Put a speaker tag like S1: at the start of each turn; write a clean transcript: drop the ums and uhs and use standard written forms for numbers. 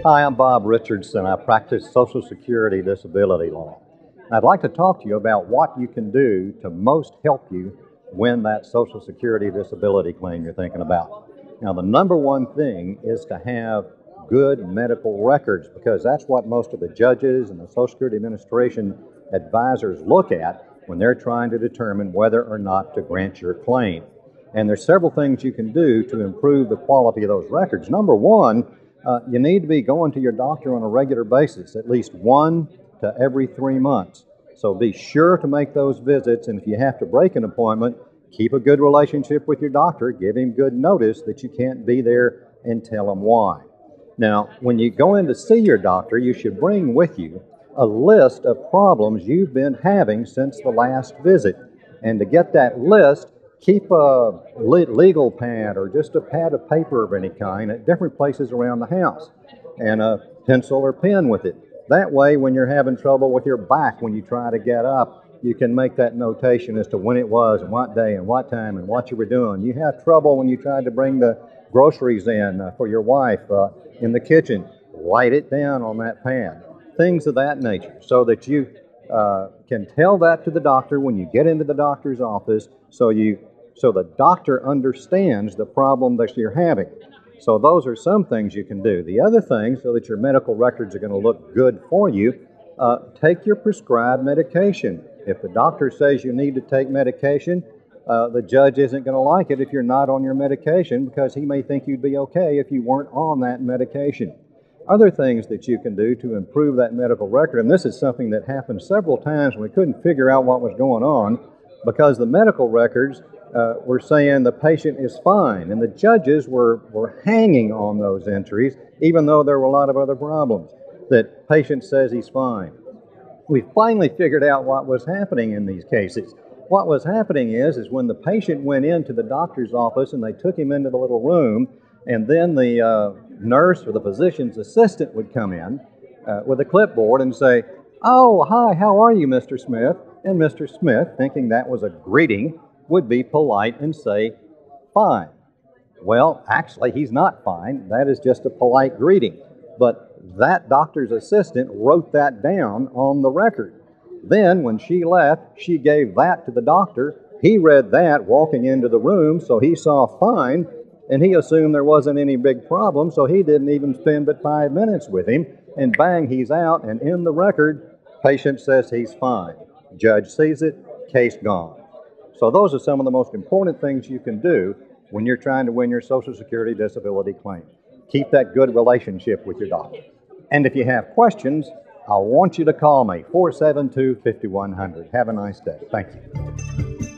S1: Hi, I'm Bob Richardson. I practice Social Security disability law. I'd like to talk to you about what you can do to most help you win that Social Security disability claim you're thinking about. Now, the number one thing is to have good medical records, because that's what most of the judges and the Social Security Administration advisors look at when they're trying to determine whether or not to grant your claim. And there's several things you can do to improve the quality of those records. Number one, you need to be going to your doctor on a regular basis, at least 1 to every 3 months. So be sure to make those visits, and if you have to break an appointment, keep a good relationship with your doctor. Give him good notice that you can't be there and tell him why. Now, when you go in to see your doctor, you should bring with you a list of problems you've been having since the last visit. And to get that list, keep a legal pad or just a pad of paper of any kind at different places around the house, and a pencil or pen with it. That way, when you're having trouble with your back when you try to get up, you can make that notation as to when it was and what day and what time and what you were doing. You have trouble when you tried to bring the groceries in for your wife in the kitchen. Write it down on that pad. Things of that nature, so that you can tell that to the doctor when you get into the doctor's office, so the doctor understands the problem that you're having. So those are some things you can do. The other thing, so that your medical records are going to look good for you, take your prescribed medication. If the doctor says you need to take medication, the judge isn't going to like it if you're not on your medication, because he may think you'd be okay if you weren't on that medication. Other things that you can do to improve that medical record, and this is something that happened several times when we couldn't figure out what was going on, because the medical records were saying the patient is fine, and the judges were hanging on those entries, even though there were a lot of other problems. That patient says he's fine. We finally figured out what was happening in these cases. What was happening is when the patient went into the doctor's office and they took him into the little room, and then the nurse or the physician's assistant would come in with a clipboard and say, "Oh, hi, how are you, Mr. Smith?" And Mr. Smith, thinking that was a greeting, would be polite and say, "Fine." Well, actually, he's not fine. That is just a polite greeting. But that doctor's assistant wrote that down on the record. Then, when she left, she gave that to the doctor. He read that walking into the room, so he saw fine, and he assumed there wasn't any big problem, so he didn't even spend but 5 minutes with him, and bang, he's out, and in the record, patient says he's fine. Judge sees it, case gone. So those are some of the most important things you can do when you're trying to win your Social Security disability claim. Keep that good relationship with your doctor. And if you have questions, I want you to call me, 472-5100. Have a nice day. Thank you.